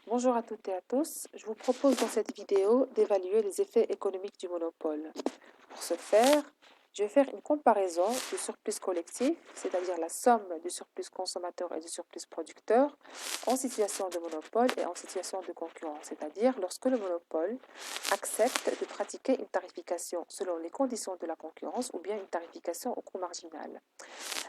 Bonjour à toutes et à tous, je vous propose dans cette vidéo d'évaluer les effets économiques du monopole. Pour ce faire, je vais faire une comparaison du surplus collectif, c'est-à-dire la somme du surplus consommateur et du surplus producteur, en situation de monopole et en situation de concurrence, c'est-à-dire lorsque le monopole accepte de pratiquer une tarification selon les conditions de la concurrence ou bien une tarification au coût marginal.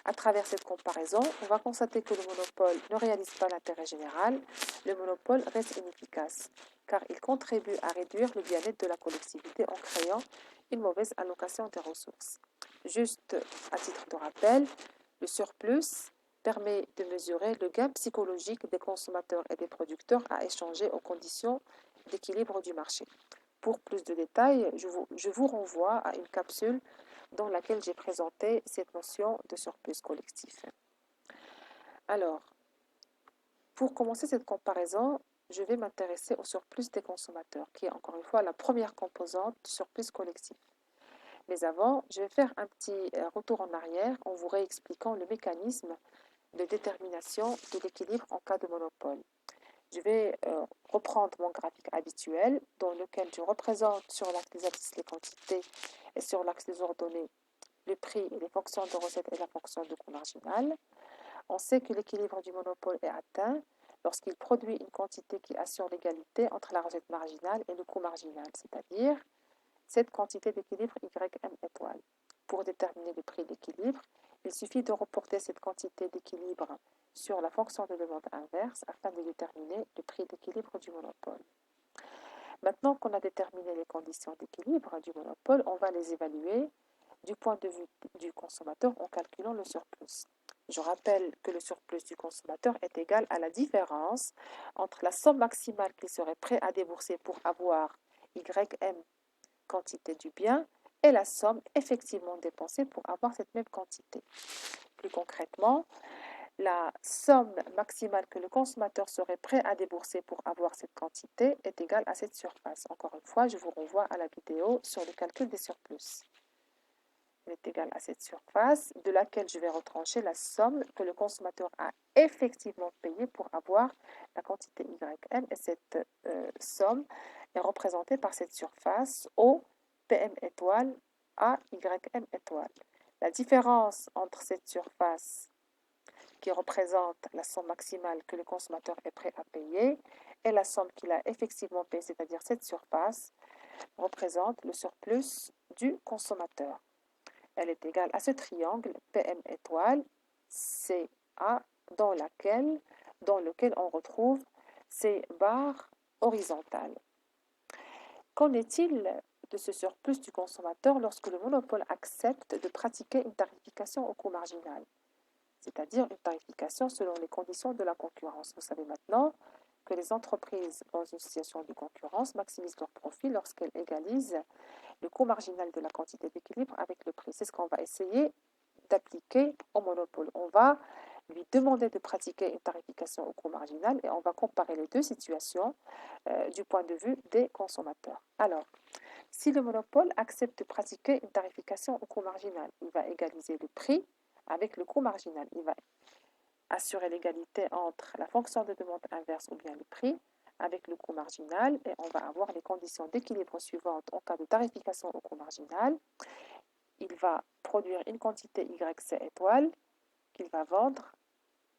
À travers cette comparaison, on va constater que le monopole ne réalise pas l'intérêt général, le monopole reste inefficace, car il contribue à réduire le bien-être de la collectivité en créant une mauvaise allocation des ressources. Juste à titre de rappel, le surplus permet de mesurer le gain psychologique des consommateurs et des producteurs à échanger aux conditions d'équilibre du marché. Pour plus de détails, je vous renvoie à une capsule dans laquelle j'ai présenté cette notion de surplus collectif. Alors, pour commencer cette comparaison, je vais m'intéresser au surplus des consommateurs, qui est encore une fois la première composante du surplus collectif. Mais avant, je vais faire un petit retour en arrière en vous réexpliquant le mécanisme de détermination de l'équilibre en cas de monopole. Je vais reprendre mon graphique habituel dans lequel je représente sur l'axe des abscisses les quantités et sur l'axe des ordonnées le prix et les fonctions de recette et la fonction de coût marginal. On sait que l'équilibre du monopole est atteint lorsqu'il produit une quantité qui assure l'égalité entre la recette marginale et le coût marginal, c'est-à-dire cette quantité d'équilibre YM étoile. Pour déterminer le prix d'équilibre, il suffit de reporter cette quantité d'équilibre sur la fonction de demande inverse afin de déterminer le prix d'équilibre du monopole. Maintenant qu'on a déterminé les conditions d'équilibre du monopole, on va les évaluer du point de vue du consommateur en calculant le surplus. Je rappelle que le surplus du consommateur est égal à la différence entre la somme maximale qu'il serait prêt à débourser pour avoir YM quantité du bien et la somme effectivement dépensée pour avoir cette même quantité. Plus concrètement, la somme maximale que le consommateur serait prêt à débourser pour avoir cette quantité est égale à cette surface. Encore une fois, je vous renvoie à la vidéo sur le calcul des surplus. Elle est égale à cette surface de laquelle je vais retrancher la somme que le consommateur a effectivement payée pour avoir la quantité YM et cette somme est représentée par cette surface O PM étoile A YM étoile. La différence entre cette surface qui représente la somme maximale que le consommateur est prêt à payer et la somme qu'il a effectivement payée, c'est-à-dire cette surface, représente le surplus du consommateur. Elle est égale à ce triangle PM étoile CA dans lequel on retrouve ces barres horizontales. Qu'en est-il de ce surplus du consommateur lorsque le monopole accepte de pratiquer une tarification au coût marginal, c'est-à-dire une tarification selon les conditions de la concurrence? Vous savez maintenant que les entreprises dans une situation de concurrence maximisent leur profit lorsqu'elles égalisent le coût marginal de la quantité d'équilibre avec le prix. C'est ce qu'on va essayer d'appliquer au monopole. On va lui demander de pratiquer une tarification au coût marginal et on va comparer les deux situations du point de vue des consommateurs. Alors, si le monopole accepte de pratiquer une tarification au coût marginal, il va égaliser le prix avec le coût marginal. Il va assurer l'égalité entre la fonction de demande inverse ou bien le prix avec le coût marginal et on va avoir les conditions d'équilibre suivantes en cas de tarification au coût marginal. Il va produire une quantité YC étoile qu'il va vendre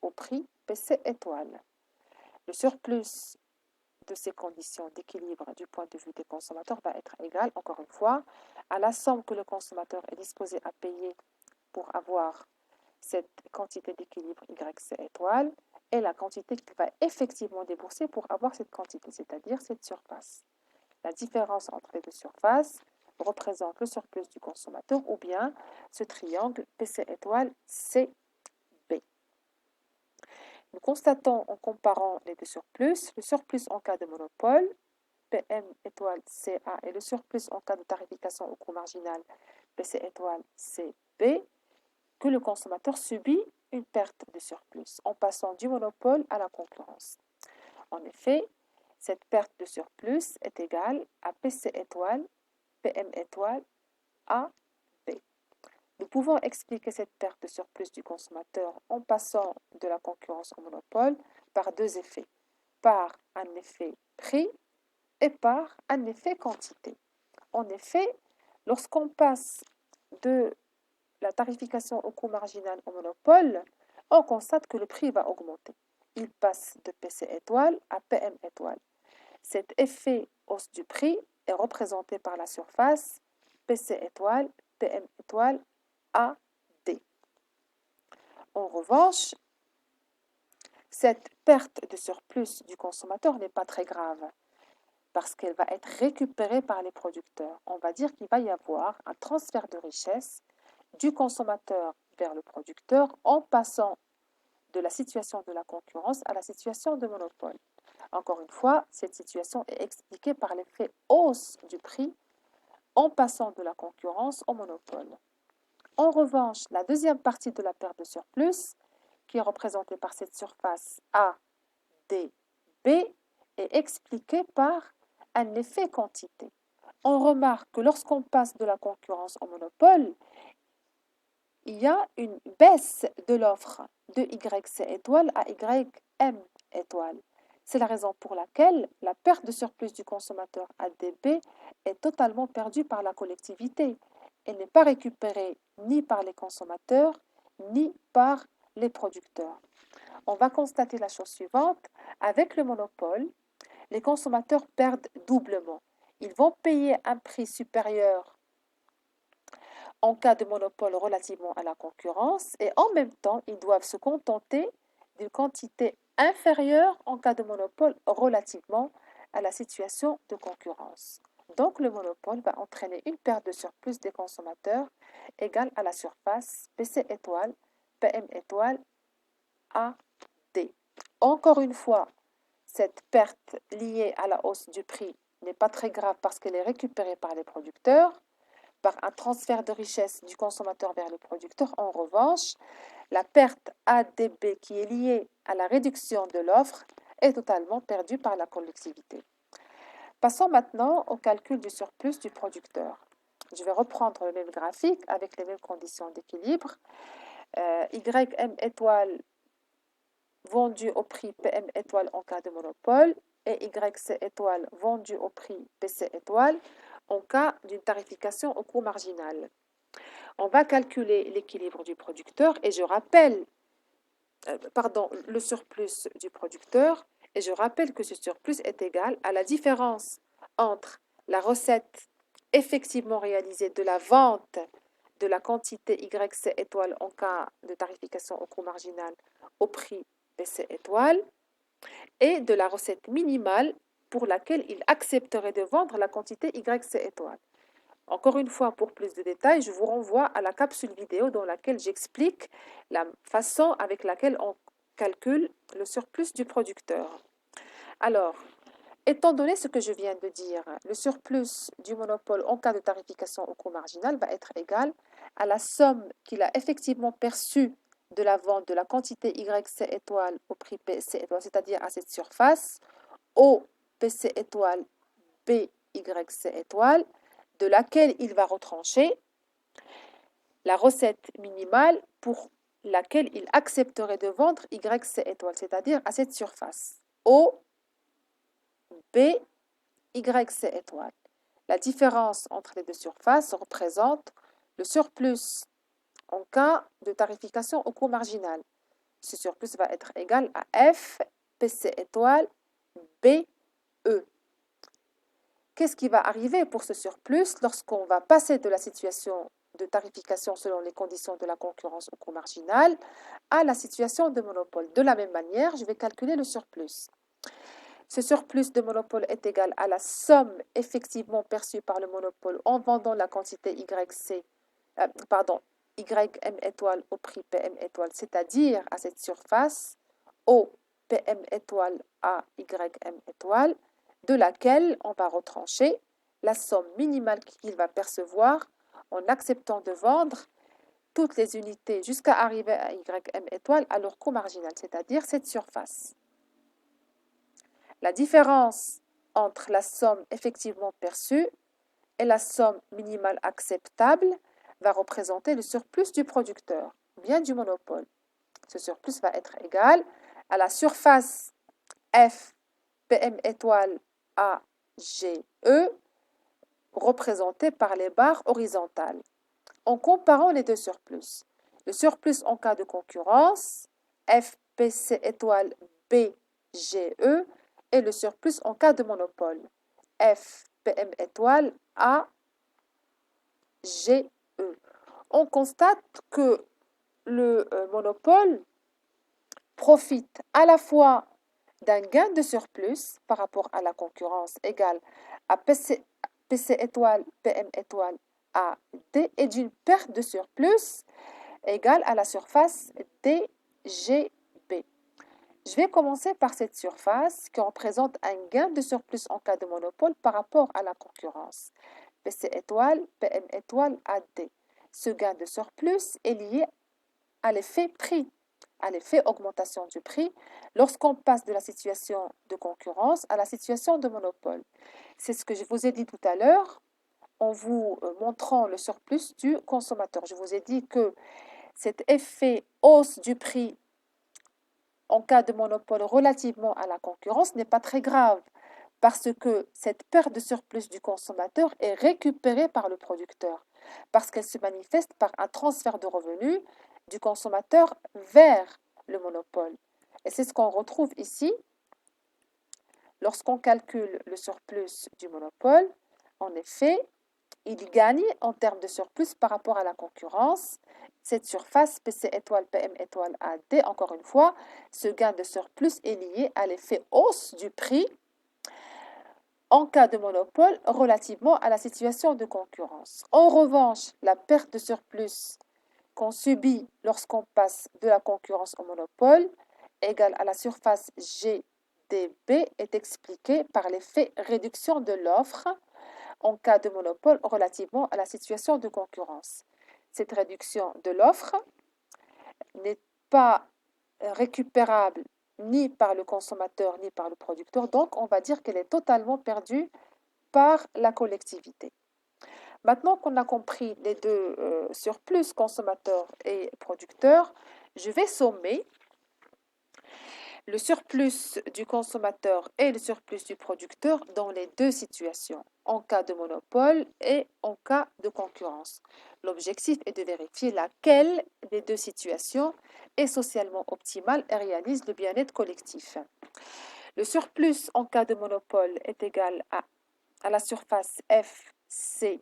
au prix PC étoile. Le surplus de ces conditions d'équilibre du point de vue des consommateurs va être égal, encore une fois, à la somme que le consommateur est disposé à payer pour avoir cette quantité d'équilibre YC étoile et la quantité qu'il va effectivement débourser pour avoir cette quantité, c'est-à-dire cette surface. La différence entre les deux surfaces représente le surplus du consommateur ou bien ce triangle PC étoile CB. Nous constatons en comparant les deux surplus, le surplus en cas de monopole, PM étoile CA, et le surplus en cas de tarification au coût marginal, PC étoile CB, que le consommateur subit une perte de surplus en passant du monopole à la concurrence. En effet, cette perte de surplus est égale à PC étoile, PM étoile, AB. Nous pouvons expliquer cette perte de surplus du consommateur en passant de la concurrence au monopole par deux effets. Par un un effet prix et par un effet quantité. En effet, lorsqu'on passe de la tarification au coût marginal au monopole, on constate que le prix va augmenter. Il passe de PC étoile à PM étoile. Cet effet hausse du prix est représenté par la surface PC étoile, PM étoile, A, D. En revanche, cette perte de surplus du consommateur n'est pas très grave parce qu'elle va être récupérée par les producteurs. On va dire qu'il va y avoir un transfert de richesse du consommateur vers le producteur en passant de la situation de la concurrence à la situation de monopole. Encore une fois, cette situation est expliquée par l'effet hausse du prix en passant de la concurrence au monopole. En revanche, la deuxième partie de la perte de surplus, qui est représentée par cette surface A, D, B, est expliquée par un effet quantité. On remarque que lorsqu'on passe de la concurrence au monopole, il y a une baisse de l'offre de YC étoile à YM étoile. C'est la raison pour laquelle la perte de surplus du consommateur ADB est totalement perdue par la collectivité. Elle n'est pas récupérée ni par les consommateurs, ni par les producteurs. On va constater la chose suivante. Avec le monopole, les consommateurs perdent doublement. Ils vont payer un prix supérieur en cas de monopole relativement à la concurrence et en même temps, ils doivent se contenter d'une quantité inférieure en cas de monopole relativement à la situation de concurrence. Donc, le monopole va entraîner une perte de surplus des consommateurs égale à la surface PC étoile, PM étoile, A, D. Encore une fois, cette perte liée à la hausse du prix n'est pas très grave parce qu'elle est récupérée par les producteurs, par un transfert de richesse du consommateur vers le producteur. En revanche, la perte ADB qui est liée à la réduction de l'offre est totalement perdue par la collectivité. Passons maintenant au calcul du surplus du producteur. Je vais reprendre le même graphique avec les mêmes conditions d'équilibre. YM étoile vendu au prix PM étoile en cas de monopole et YC étoile vendu au prix PC étoile en cas d'une tarification au coût marginal. On va calculer l'équilibre du producteur et je rappelle, le surplus du producteur et je rappelle que ce surplus est égal à la différence entre la recette effectivement réalisée de la vente de la quantité YC étoile en cas de tarification au coût marginal au prix PC étoile et de la recette minimale pour laquelle il accepterait de vendre la quantité YC étoile. Encore une fois, pour plus de détails, je vous renvoie à la capsule vidéo dans laquelle j'explique la façon avec laquelle on calcule le surplus du producteur. Alors, étant donné ce que je viens de dire, le surplus du monopole en cas de tarification au coût marginal va être égal à la somme qu'il a effectivement perçue de la vente de la quantité YC étoile au prix PC étoile, c'est-à-dire à cette surface, au PC étoile BYC étoile, de laquelle il va retrancher la recette minimale pour laquelle il accepterait de vendre YC étoile, c'est-à-dire à cette surface, au BYC étoile. La différence entre les deux surfaces représente le surplus en cas de tarification au coût marginal. Ce surplus va être égal à F, PC étoile, BE. Qu'est-ce qui va arriver pour ce surplus lorsqu'on va passer de la situation de tarification selon les conditions de la concurrence au coût marginal à la situation de monopole? De la même manière, je vais calculer le surplus. Ce surplus de monopole est égal à la somme effectivement perçue par le monopole en vendant la quantité YM étoile au prix PM étoile, c'est-à-dire à cette surface au PM étoile à YM étoile, de laquelle on va retrancher la somme minimale qu'il va percevoir en acceptant de vendre toutes les unités jusqu'à arriver à YM étoile à leur coût marginal, c'est-à-dire cette surface. La différence entre la somme effectivement perçue et la somme minimale acceptable va représenter le surplus du producteur, bien du monopole. Ce surplus va être égal à la surface F PM étoile AGE, représenté par les barres horizontales. En comparant les deux surplus, le surplus en cas de concurrence, FPC étoile BGE, et le surplus en cas de monopole, FPM étoile AGE. On constate que le monopole profite à la fois d'un gain de surplus par rapport à la concurrence égale à PC étoile, PM étoile, AD et d'une perte de surplus égale à la surface DGB. Je vais commencer par cette surface qui représente un gain de surplus en cas de monopole par rapport à la concurrence. PC étoile, PM étoile, AD. Ce gain de surplus est lié à l'effet prix, à l'effet augmentation du prix lorsqu'on passe de la situation de concurrence à la situation de monopole. C'est ce que je vous ai dit tout à l'heure en vous montrant le surplus du consommateur. Je vous ai dit que cet effet hausse du prix en cas de monopole relativement à la concurrence n'est pas très grave parce que cette perte de surplus du consommateur est récupérée par le producteur, parce qu'elle se manifeste par un transfert de revenus du consommateur vers le monopole. Et c'est ce qu'on retrouve ici lorsqu'on calcule le surplus du monopole. En effet, il gagne en termes de surplus par rapport à la concurrence. Cette surface PC étoile PM étoile AD, encore une fois, ce gain de surplus est lié à l'effet hausse du prix en cas de monopole relativement à la situation de concurrence. En revanche, la perte de surplus qu'on subit lorsqu'on passe de la concurrence au monopole, égale à la surface GDB, est expliquée par l'effet réduction de l'offre en cas de monopole relativement à la situation de concurrence. Cette réduction de l'offre n'est pas récupérable ni par le consommateur ni par le producteur, donc on va dire qu'elle est totalement perdue par la collectivité. Maintenant qu'on a compris les deux surplus consommateur et producteur, je vais sommer le surplus du consommateur et le surplus du producteur dans les deux situations, en cas de monopole et en cas de concurrence. L'objectif est de vérifier laquelle des deux situations est socialement optimale et réalise le bien-être collectif. Le surplus en cas de monopole est égal à la surface FCAGE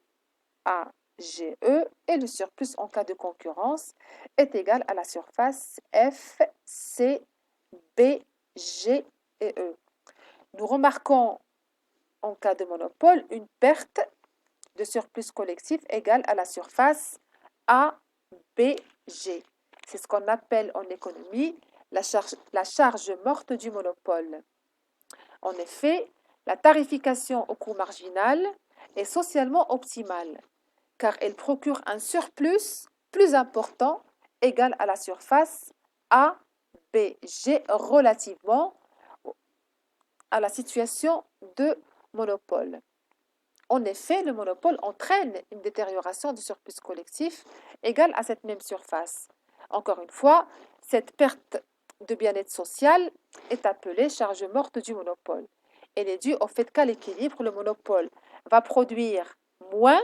et le surplus en cas de concurrence est égal à la surface FCBGE. Nous remarquons en cas de monopole une perte de surplus collectif égale à la surface ABG. C'est ce qu'on appelle en économie la charge morte du monopole. En effet, la tarification au coût marginal est socialement optimale car elle procure un surplus plus important égal à la surface ABG relativement à la situation de monopole. En effet, le monopole entraîne une détérioration du surplus collectif égale à cette même surface. Encore une fois, cette perte de bien-être social est appelée charge morte du monopole. Elle est due au fait qu'à l'équilibre, le monopole va produire moins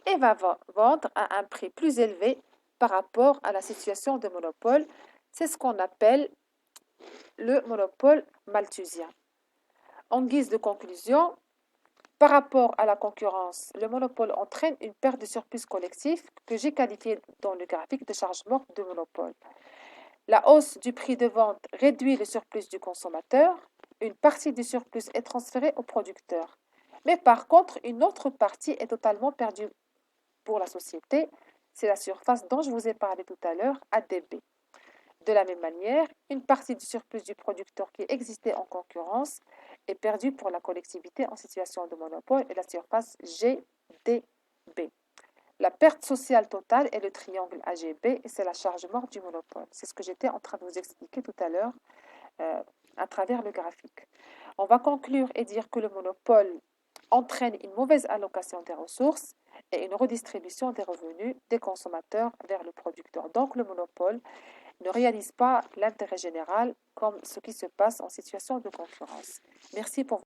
et va vendre à un prix plus élevé par rapport à la situation de monopole. C'est ce qu'on appelle le monopole malthusien. En guise de conclusion, par rapport à la concurrence, le monopole entraîne une perte de surplus collectif que j'ai qualifiée dans le graphique de charge morte de monopole. La hausse du prix de vente réduit le surplus du consommateur. Une partie du surplus est transférée au producteur. Mais par contre, une autre partie est totalement perdue pour la société. C'est la surface dont je vous ai parlé tout à l'heure, ADB. De la même manière, une partie du surplus du producteur qui existait en concurrence est perdue pour la collectivité en situation de monopole et la surface GDB. La perte sociale totale est le triangle AGB et c'est la charge morte du monopole. C'est ce que j'étais en train de vous expliquer tout à l'heure à travers le graphique. On va conclure et dire que le monopole entraîne une mauvaise allocation des ressources et une redistribution des revenus des consommateurs vers le producteur. Donc le monopole ne réalisent pas l'intérêt général comme ce qui se passe en situation de concurrence. Merci pour